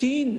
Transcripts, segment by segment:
3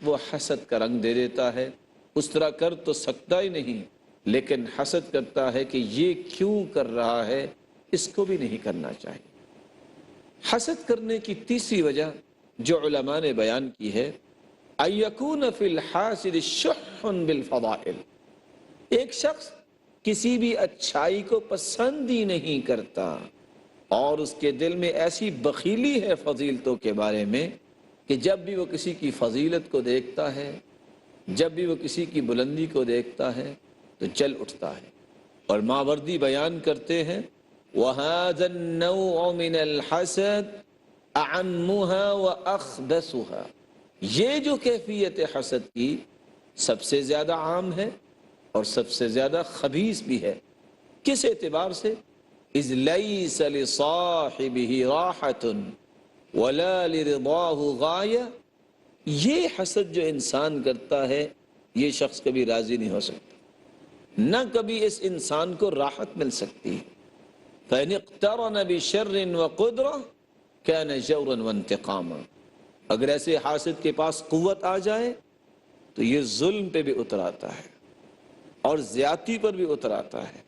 وہ حسد کا رنگ دے دیتا ہے. اس طرح کر تو سکتا ہی نہیں، لیکن حسد کرتا ہے کہ یہ کیوں کر رہا ہے، اس کو بھی نہیں کرنا چاہیے. حسد کرنے کی تیسری وجہ جو علماء نے بیان کی ہے، أَن يَكُونَ فِي الْحَاسِدِ شُحٌّ بِالْفَضَائِلِ. ایک شخص کسی بھی اچھائی کو پسند ہی نہیں کرتا اور اس کے دل میں ایسی بخیلی ہے فضیلتوں کے بارے میں کہ جب بھی وہ کسی کی فضیلت کو دیکھتا ہے، جب بھی وہ کسی کی بلندی کو دیکھتا ہے تو جل اٹھتا ہے. اور ماوردی بیان کرتے ہیں وَهَذَا النَّوْعُ مِنَ الْحَسَدِ أَعَمُّهَا وَأَخْبَثُهَا. یہ جو کیفیت حسد کی سب سے زیادہ عام ہے اور سب سے زیادہ خبیث بھی ہے. کس اعتبار سے؟ اِذْ لَيْسَ لِصَاحِبِهِ رَاحَةٌ وَلَا لِرِضَاهُ غَایَةٌ. یہ حسد جو انسان کرتا ہے یہ شخص کبھی راضی نہیں ہو سکتا، نہ کبھی اس انسان کو راحت مل سکتی. فَإِنِ اقْتَرَنَ بِشَرٍّ وَقُدْرَةٍ كَانَ جَوْرًا وَانْتِقَامًا. اگر ایسے حاسد کے پاس قوت آ جائے تو یہ ظلم پہ بھی اتر آتا ہے اور زیادتی پر بھی اتر آتا ہے.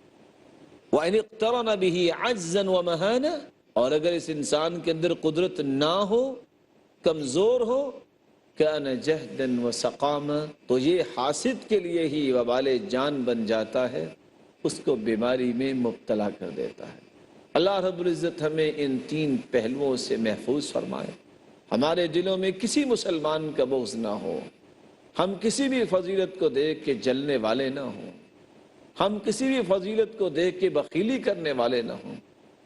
وَإِنِ اقْتَرَنَ بِهِ عَجْزًا وَمَهَانًا. اور اگر اس انسان کے اندر قدرت نہ ہو، کمزور ہو، كَانَ جَهْدًا وَسَقَامًا. تو یہ حاسد کے لیے ہی وبال جان بن جاتا ہے، اس کو بیماری میں مبتلا کر دیتا ہے. اللہ رب العزت ہمیں ان تین پہلوؤں سے محفوظ فرمائے. ہمارے دلوں میں کسی مسلمان کا بغض نہ ہو، ہم کسی بھی فضیلت کو دیکھ کے جلنے والے نہ ہوں، ہم کسی بھی فضیلت کو دیکھ کے بخیلی کرنے والے نہ ہوں،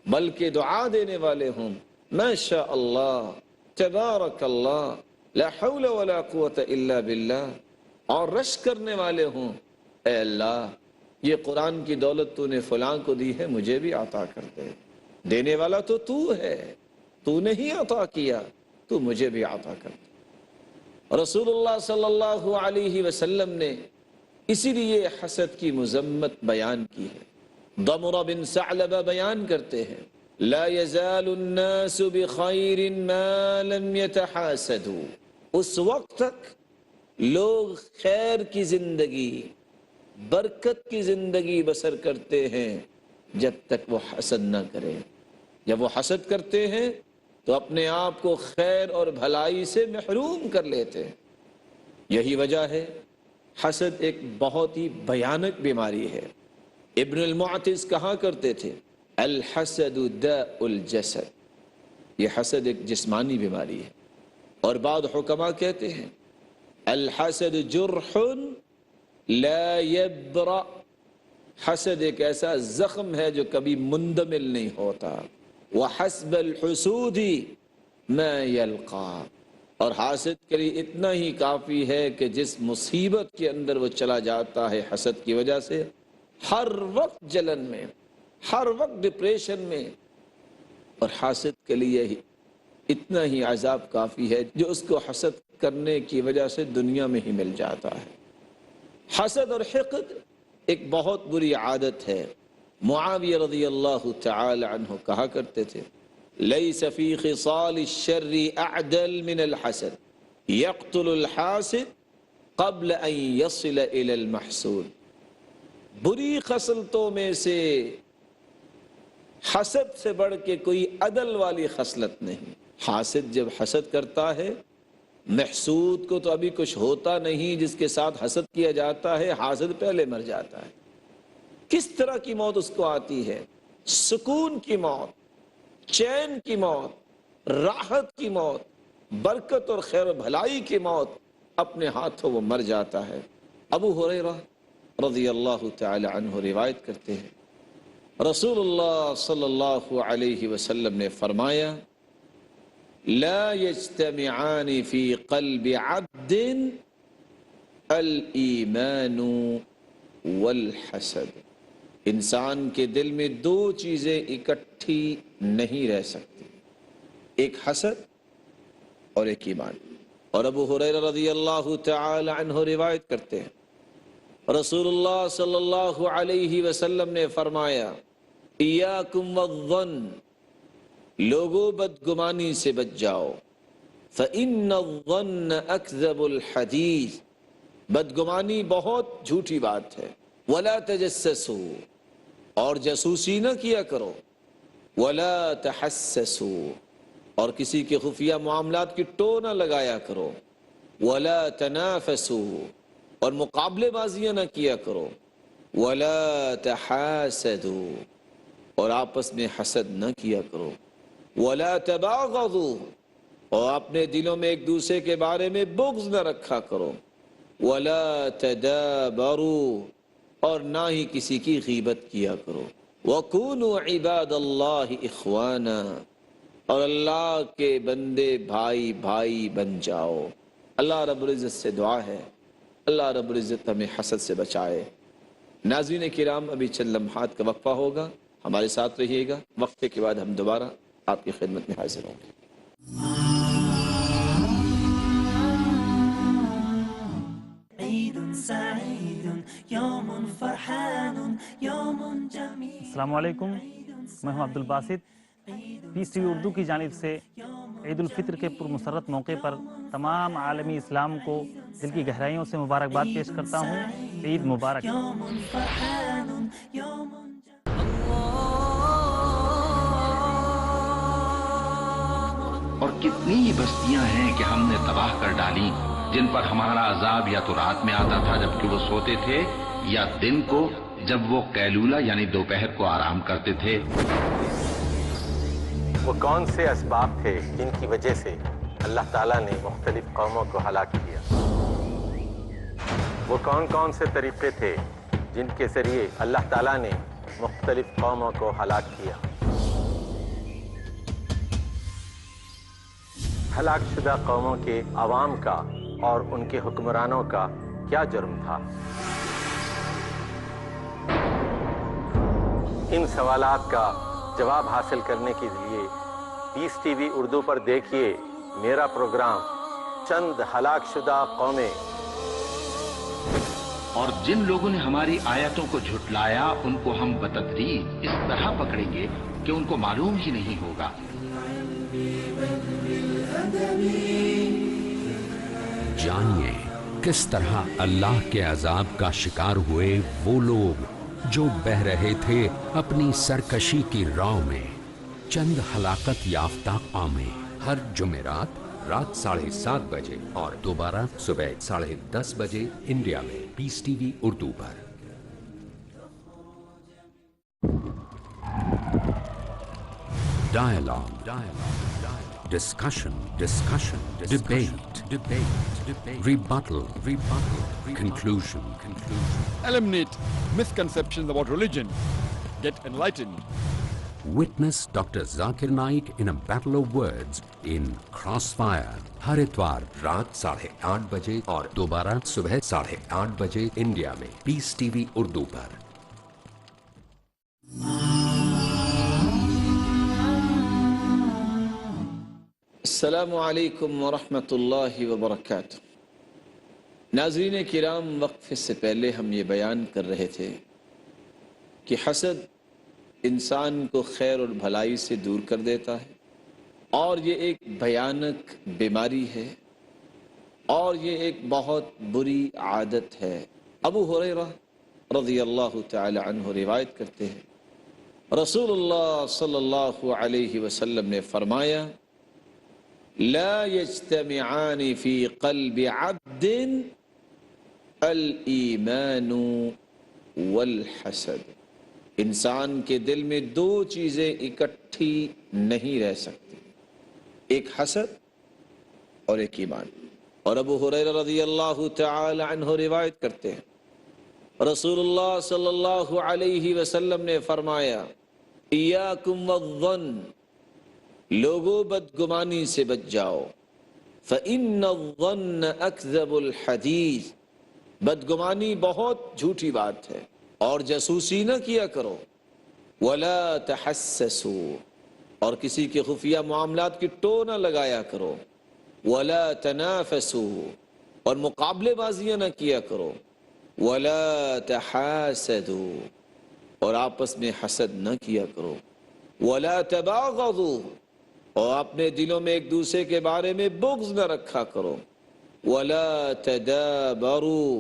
بلکہ دعا دینے والے ہوں ما شاء اللہ تبارک اللہ لا حول ولا قوت الا باللہ، اور رش کرنے والے ہوں اے اللہ یہ قرآن کی دولت تو نے فلاں کو دی ہے، مجھے بھی عطا کر دے. دینے والا تو تو ہے، تو نے ہی عطا کیا، تو مجھے بھی عطا کر دے. رسول اللہ صلی اللہ علیہ وسلم نے اسی لیے حسد کی مذمت بیان کی ہے. ضمرہ بن ثعلبہ بیان کرتے ہیں لا يزال الناس بخیر ما لم يتحاسدوا. اس وقت تک لوگ خیر کی زندگی، برکت کی زندگی بسر کرتے ہیں جب تک وہ حسد نہ کریں. جب وہ حسد کرتے ہیں تو اپنے آپ کو خیر اور بھلائی سے محروم کر لیتے ہیں. یہی وجہ ہے حسد ایک بہت ہی بھیانک بیماری ہے. ابن المعتز کہا کرتے تھے الحسد داء الجسد. یہ حسد ایک جسمانی بیماری ہے. اور بعض حکماء کہتے ہیں الحسد جرح لا يبرأ. حسد ایک ایسا زخم ہے جو کبھی مندمل نہیں ہوتا. وحسب الحسود ما يلقى. اور حاسد کے لیے اتنا ہی کافی ہے کہ جس مصیبت کے اندر وہ چلا جاتا ہے حسد کی وجہ سے، ہر وقت جلن میں، ہر وقت ڈپریشن میں، اور حاسد کے لیے ہی اتنا ہی عذاب کافی ہے جو اس کو حسد کرنے کی وجہ سے دنیا میں ہی مل جاتا ہے. حسد اور حقد ایک بہت بری عادت ہے. معاویہ رضی اللہ تعالی عنہ کہا کرتے تھے لیس فی خصال الشر اعدل من الحسد یقتل الحاسد قبل ان يصل الى المحسود. بری خصلتوں میں سے حسد سے بڑھ کے کوئی عدل والی خصلت نہیں. حاسد جب حسد کرتا ہے، محسود کو تو ابھی کچھ ہوتا نہیں جس کے ساتھ حسد کیا جاتا ہے، حاسد پہلے مر جاتا ہے. کس طرح کی موت اس کو آتی ہے؟ سکون کی موت، چین کی موت، راحت کی موت، برکت اور خیر و بھلائی کی موت اپنے ہاتھوں وہ مر جاتا ہے. ابو ہریرہ رضی اللہ تعالی عنہ روایت کرتے ہیں رسول اللہ صلی اللہ علیہ وسلم نے فرمایا لا يجتمعان في قلب عبد الایمان والحسد. انسان کے دل میں دو چیزیں اکٹھی نہیں رہ سکتی، ایک حسد اور ایک ایمان. اور ابو ہریرہ رضی اللہ تعالی عنہ روایت کرتے ہیں رسول اللہ صلی اللہ علیہ وسلم نے فرمایا ایاکم والظن، لوگوں بدگمانی سے بچ جاؤ. فإن الظن أكذب الحديث، بدگمانی بہت جھوٹی بات ہے۔ ولا تجسسوا، اور جاسوسی نہ کیا کرو۔ ولا تحسسوا، اور کسی کے خفیہ معاملات کی ٹو نہ لگایا کرو۔ ولا تنافسوا، اور مقابلے بازیاں نہ کیا کرو۔ ولا تحاسدوا، اور آپس میں حسد نہ کیا کرو۔ ولا تباغضوا، اور اپنے دلوں میں ایک دوسرے کے بارے میں بغض نہ رکھا کرو۔ ولا تدابروا، اور نہ ہی کسی کی غیبت کیا کرو۔ وَكُونُوا عِبَادَ اللَّهِ إِخْوَانًا، اور اللہ کے بندے بھائی بھائی بن جاؤ۔ اللہ رب العزت سے دعا ہے اللہ رب العزت ہمیں حسد سے بچائے۔ ناظرین کرام، ابھی چند لمحات کا وقفہ ہوگا، ہمارے ساتھ رہیے گا۔ وقفے کے بعد ہم دوبارہ آپ کی خدمت میں حاضر ہوں گے۔ السلام علیکم، میں ہوں عبد الباسط۔ پیس ٹی وی اردو کی جانب سے عید الفطر کے پرمسرت موقع پر تمام عالمی اسلام کو دل کی گہرائیوں سے مبارکباد پیش کرتا ہوں۔ عید مبارک۔ اور کتنی ہی بستیاں ہیں کہ ہم نے تباہ کر ڈالی، جن پر ہمارا عذاب یا تو رات میں آتا تھا جبکہ وہ سوتے تھے، یا دن کو جب وہ قیلولہ یعنی دوپہر کو آرام کرتے تھے۔ وہ کون سے اسباب تھے جن کی وجہ سے اللہ تعالیٰ نے مختلف قوموں کو ہلاک کیا؟ وہ کون سے طریقے تھے جن کے ذریعے اللہ تعالیٰ نے مختلف قوموں کو ہلاک کیا؟ ہلاک شدہ قوموں کے عوام کا اور ان کے حکمرانوں کا کیا جرم تھا؟ ان سوالات کا جواب حاصل کرنے کے لیے پیس ٹی وی اردو پر دیکھیے میرا پروگرام چند ہلاک شدہ قومیں۔ اور جن لوگوں نے ہماری آیتوں کو جھٹلایا ان کو ہم بتدریج اس طرح پکڑیں گے کہ ان کو معلوم ہی نہیں ہوگا۔ جانیے کس طرح اللہ کے عذاب کا شکار ہوئے وہ لوگ جو بہہ رہے تھے اپنی سرکشی کی راہ میں۔ چند ہلاکت یافتہ قومیں، ہر جمعرات رات 7:30 بجے اور دوبارہ صبح 10:30 بجے انڈیا میں پیس ٹی وی اردو پر۔ Dialogue, discussion, debate, rebuttal, conclusion. Eliminate misconceptions about religion. Get enlightened. Witness Dr. Zakir Naik in a battle of words in Crossfire. ہر اتوار رات 8:30 بجے اور دوبارہ صبح 8:30 بجے انڈیا میں پیس ٹی وی اردو پر۔ السلام علیکم ورحمۃ اللہ وبرکاتہ۔ ناظرین کرام، وقفے سے پہلے ہم یہ بیان کر رہے تھے کہ حسد انسان کو خیر اور بھلائی سے دور کر دیتا ہے، اور یہ ایک بھیانک بیماری ہے، اور یہ ایک بہت بری عادت ہے۔ ابو ہریرہ رضی اللہ تعالی عنہ روایت کرتے ہیں، رسول اللہ صلی اللہ علیہ وسلم نے فرمایا، لا يجتمعان في قلب عبد الایمان والحسد۔ انسان کے دل میں دو چیزیں اکٹھی نہیں رہ سکتی، ایک حسد اور ایک ایمان۔ اور ابو ہریرہ رضی اللہ تعالی عنہ روایت کرتے ہیں، رسول اللہ صلی اللہ علیہ وسلم نے فرمایا، ایاکم والظن، لوگوں بدگمانی سے بچ جاؤ، فإن الظن أكذب الحديث، بدگمانی بہت جھوٹی بات ہے، اور جاسوسی نہ کیا کرو۔ ولا تحسسوا، اور کسی کے خفیہ معاملات کی ٹو نہ لگایا کرو۔ ولا تنافسوا، اور مقابلے بازیاں نہ کیا کرو۔ ولا تحاسدوا، اور آپس میں حسد نہ کیا کرو۔ ولا تباغضوا، اور اپنے دلوں میں ایک دوسرے کے بارے میں بغض نہ رکھا کرو. وَلَا تَدَابَرُوا،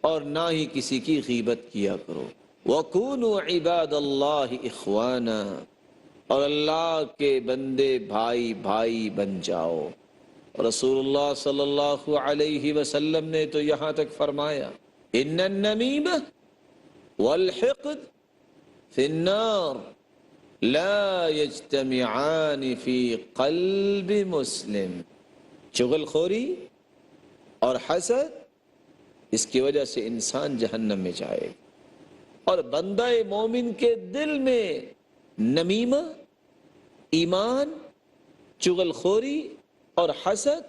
اور نہ ہی کسی کی غیبت کیا کرو. وَكُونُوا عِبَادَ اللَّهِ إِخْوَانًا، اور اللہ کے بندے بھائی بھائی بن جاؤ. رسول اللہ صلی اللہ علیہ وسلم نے تو یہاں تک فرمایا ان النمیمہ والحقد فی النار لا یجتمعان فی قلب مسلم. چغل خوری اور حسد، اس کی وجہ سے انسان جہنم میں جائے. اور بندہ مومن کے دل میں نمیمہ، ایمان، چغل خوری اور حسد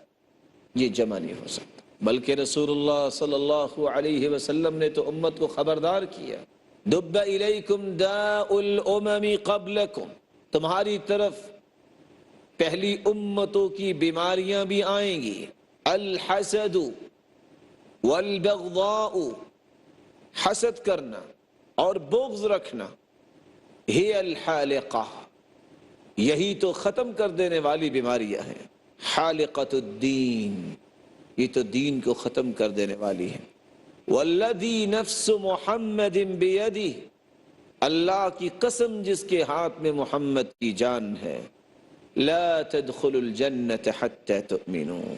یہ جمع نہیں ہو سکتا. بلکہ رسول اللہ صلی اللہ علیہ وسلم نے تو امت کو خبردار کیا، دب الیکم داء الامم قبلکم، تمہاری طرف پہلی امتوں کی بیماریاں بھی آئیں گی. الحسد والبغضاء، حسد کرنا اور بغض رکھنا، ہی الحالقہ، یہی تو ختم کر دینے والی بیماریاں ہیں. حالقۃ الدین، یہ تو دین کو ختم کر دینے والی ہے. والذی نفس محمد بیدہ، اللہ کی قسم جس کے ہاتھ میں محمد کی جان ہے، لا تدخلوا الجنۃ حتی تؤمنوا،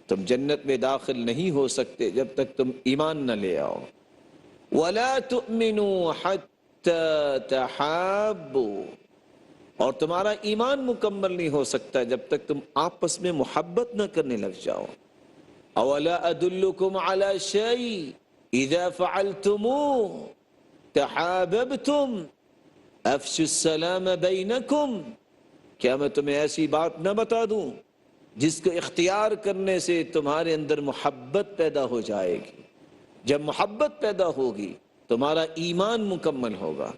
تم جنت میں داخل نہیں ہو سکتے جب تک تم ایمان نہ لے آؤ. ولا تؤمنوا حتی تحابوا، اور تمہارا ایمان مکمل نہیں ہو سکتا جب تک تم آپس میں محبت نہ کرنے لگ جاؤ. اولا ادلکم علی شیء اذا فعلتموه تحاببتم افشوا السلام بینکم، کیا میں تمہیں ایسی بات نہ بتا دوں جس کو اختیار کرنے سے تمہارے اندر محبت پیدا ہو جائے گی. جب محبت پیدا ہوگی تمہارا ایمان مکمل ہوگا،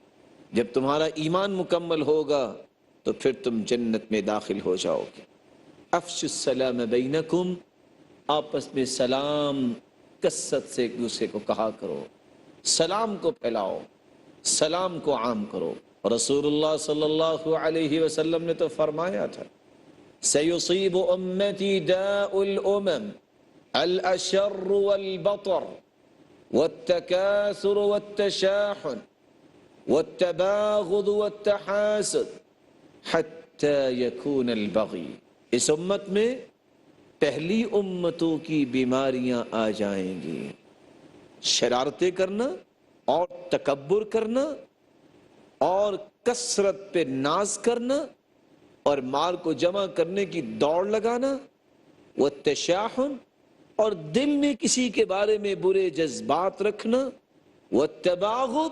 جب تمہارا ایمان مکمل ہوگا تو پھر تم جنت میں داخل ہو جاؤ گے. افشوا السلام بینکم، آپس میں سلام کثرت سے ایک دوسرے کو کہا کرو، سلام کو پھیلاؤ، سلام کو عام کرو. رسول اللہ صلی اللہ علیہ وسلم نے تو فرمایا تھا سیصیب امتی داء الامم الاشر والبطر والتکاثر والتشاحن والتباغض والتحاسد حتی یکون البغی. اس امت میں پہلی امتوں کی بیماریاں آ جائیں گی، شرارتیں کرنا اور تکبر کرنا اور کثرت پہ ناز کرنا اور مال کو جمع کرنے کی دوڑ لگانا، والتشاحن، اور دل میں کسی کے بارے میں برے جذبات رکھنا، والتباغض،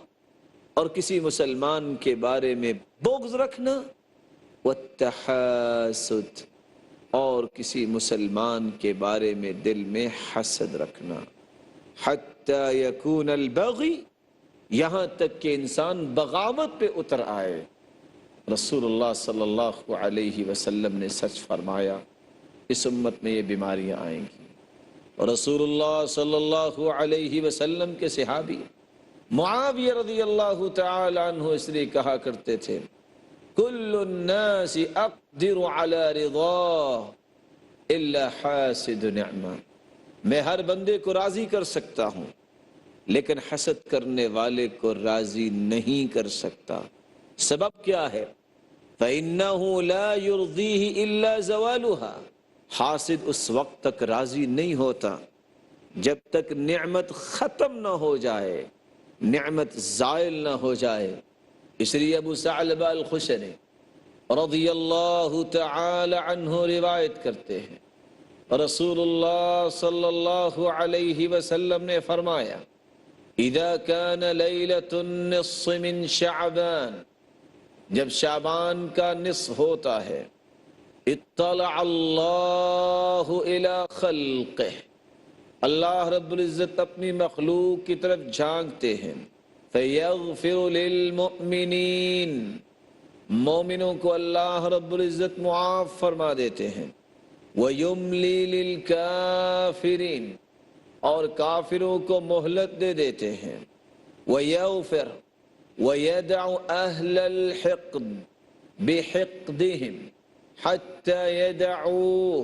اور کسی مسلمان کے بارے میں بغض رکھنا، والتحاسد، اور کسی مسلمان کے بارے میں دل میں حسد رکھنا. حتی یکون البغی، یہاں تک کہ انسان بغاوت پہ اتر آئے. رسول اللہ صلی اللہ علیہ وسلم نے سچ فرمایا، اس امت میں یہ بیماریاں آئیں گی. اور رسول اللہ صلی اللہ علیہ وسلم کے صحابی معاویہ رضی اللہ تعالی عنہ اس لیے کہا کرتے تھے کل الناس اقدر على رضا الا حاسد نعمہ، میں ہر بندے کو راضی کر سکتا ہوں لیکن حسد کرنے والے کو راضی نہیں کر سکتا. سبب کیا ہے؟ فإنه لا يرضيه إلا زوالها، حاسد اس وقت تک راضی نہیں ہوتا جب تک نعمت ختم نہ ہو جائے، نعمت زائل نہ ہو جائے. اس لیے ابو ثعلبہ الخشنی رضی اللہ تعالی عنہ روایت کرتے ہیں رسول اللہ صلی اللہ علیہ وسلم نے فرمایا اذا كان لیلۃ النصف من شعبان، جب شعبان کا نصف ہوتا ہے، اطلع اللہ الی خلقہ، اللہ رب العزت اپنی مخلوق کی طرف جھانکتے ہیں، فیغفر للمؤمنین، مومنوں کو اللہ رب العزت معاف فرما دیتے ہیں، ویملی للکافرین، اور کافروں کو مہلت دے دیتے ہیں، ویغفر ویدع اہل الحقد بحقدہم حتی یدعو،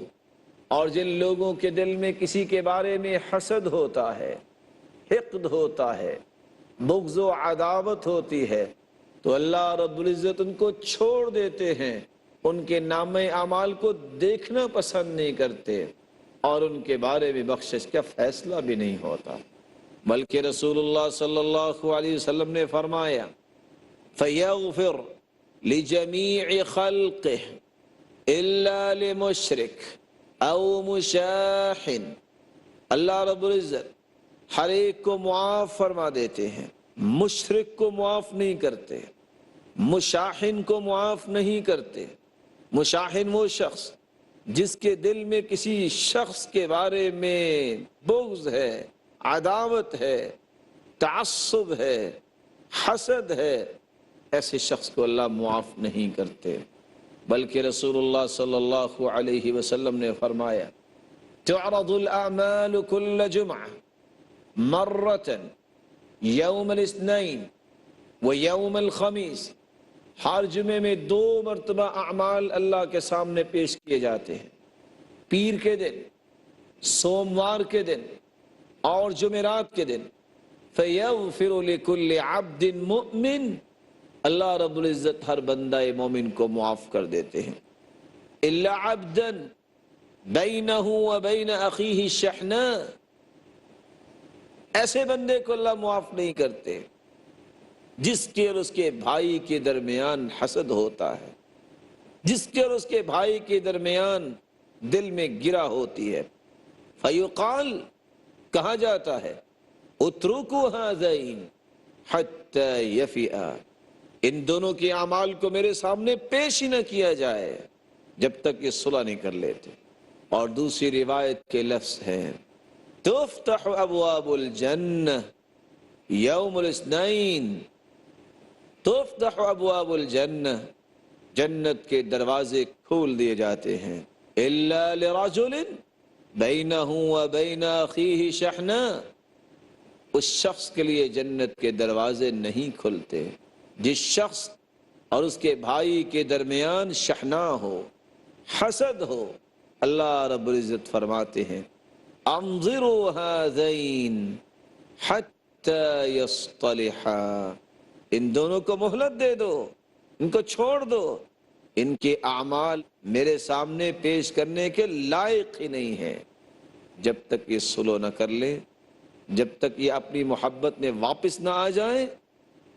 اور جن لوگوں کے دل میں کسی کے بارے میں حسد ہوتا ہے، حقد ہوتا ہے، بغض و عداوت ہوتی ہے، تو اللہ رب العزت ان کو چھوڑ دیتے ہیں، ان کے نامہ اعمال کو دیکھنا پسند نہیں کرتے، اور ان کے بارے میں بخشش کا فیصلہ بھی نہیں ہوتا۔ بلکہ رسول اللہ صلی اللہ علیہ وسلم نے فرمایا فَيَغْفِرْ لِجَمِيعِ خَلْقِهِ إِلَّا لِمُشْرِكٍ أَوْ مُشَاحٍ، اللہ رب العزت ہر ایک کو معاف فرما دیتے ہیں، مشرک کو معاف نہیں کرتے، مشاحن کو معاف نہیں کرتے۔ مشاحن وہ شخص جس کے دل میں کسی شخص کے بارے میں بغض ہے، عداوت ہے، تعصب ہے، حسد ہے، ایسے شخص کو اللہ معاف نہیں کرتے۔ بلکہ رسول اللہ صلی اللہ علیہ وسلم نے فرمایا تعرض الاعمال كل جمعہ مرة یوم الاثنین و یوم الخمیس، ہر جمعے میں 2 مرتبہ اعمال اللہ کے سامنے پیش کیے جاتے ہیں، پیر کے دن، سوموار کے دن اور جمعرات کے دن۔ فَيَغْفِرُ لِكُلِّ عَبْدٍ مُؤْمِنٍ، اللہ رب العزت ہر بندہ مومن کو معاف کر دیتے ہیں، إِلَّا عَبْدًا بَيْنَهُ وَبَيْنَ أَخِيهِ شَحْنَاء، ایسے بندے کو اللہ معاف نہیں کرتے جس کے اور اس کے بھائی کے درمیان حسد ہوتا ہے، جس کے اور اس کے بھائی کے درمیان دل میں گرہ ہوتی ہے۔ فَيُقَالْ، کہا جاتا ہے اترکوا ہذین حتی یفیئا، ان دونوں کے اعمال کو میرے سامنے پیش ہی نہ کیا جائے جب تک یہ صلح نہیں کر لیتے۔ اور دوسری روایت کے لفظ ہیں تفتح ابواب الجنہ یوم الاثنین، تفتح ابواب الجنہ، جنت کے دروازے کھول دیے جاتے ہیں، الا لرجل بینہ وبین اخیہ شحناء، اس شخص کے لیے جنت کے دروازے نہیں کھلتے جس شخص اور اس کے بھائی کے درمیان شحناء ہو، حسد ہو۔ اللہ رب العزت فرماتے ہیں انظروا ہذین حتی یصطلحا، ان دونوں کو مہلت دے دو، ان کو چھوڑ دو، ان کے اعمال میرے سامنے پیش کرنے کے لائق ہی نہیں ہیں، جب تک یہ صلح نہ کر لے، جب تک یہ اپنی محبت میں واپس نہ آ جائیں،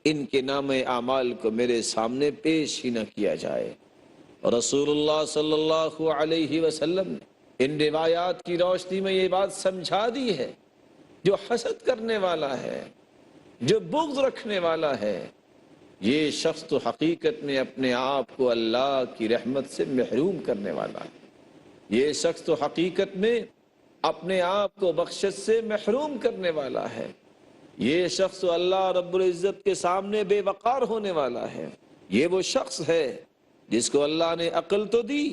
ان کے نام اعمال کو میرے سامنے پیش ہی نہ کیا جائے۔ رسول اللہ صلی اللہ علیہ وسلم نے ان روایات کی روشنی میں یہ بات سمجھا دی ہے، جو حسد کرنے والا ہے، جو بغض رکھنے والا ہے، یہ شخص تو حقیقت میں اپنے آپ کو اللہ کی رحمت سے محروم کرنے والا ہے، یہ شخص تو حقیقت میں اپنے آپ کو بخشش سے محروم کرنے والا ہے، یہ شخص تو اللہ رب العزت کے سامنے بے وقار ہونے والا ہے۔ یہ وہ شخص ہے جس کو اللہ نے عقل تو دی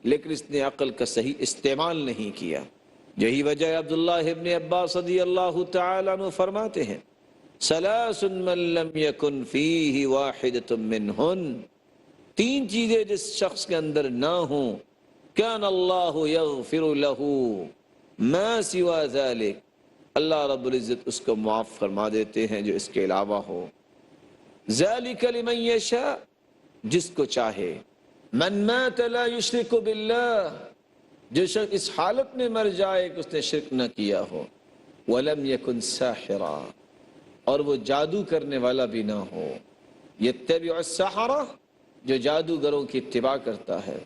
لیکن اس نے عقل کا صحیح استعمال نہیں کیا۔ یہی وجہ عبداللہ ابن عباس رضی اللہ تعالیٰ عنہ فرماتے ہیں ثلاث من لم يكن فيه واحدة منهن، 3 چیزیں جس شخص کے اندر نہ ہوں كان اللہ يغفر له ما سوى ذلك، اللہ رب العزت اس کو معاف فرما دیتے ہیں جو اس کے علاوہ ہو۔ ذلك لمن يشاء، جس کو چاہے، من مات لا يشرك باللہ، جو شخص اس حالت میں مر جائے کہ اس نے شرک نہ کیا ہو، ولم يكن ساحرا، اور وہ جادو کرنے والا بھی نہ ہو، یتبع السحرہ، جو جادوگروں کی اتباع کرتا ہے،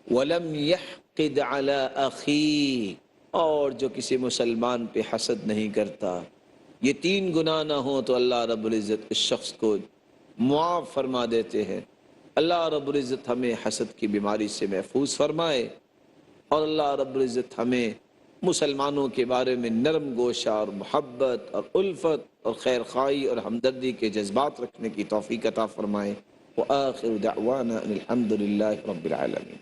ولم يحقد على اخیہ، اور جو کسی مسلمان پہ حسد نہیں کرتا، یہ 3 گناہ نہ ہوں تو اللہ رب العزت اس شخص کو معاف فرما دیتے ہیں۔ اللہ رب العزت ہمیں حسد کی بیماری سے محفوظ فرمائے، اور اللہ رب العزت ہمیں مسلمانوں کے بارے میں نرم گوشہ اور محبت اور الفت اور خیر خواہی اور ہمدردی کے جذبات رکھنے کی توفیق عطا فرمائے۔ وآخر دعوانا ان الحمد للہ رب العالمین۔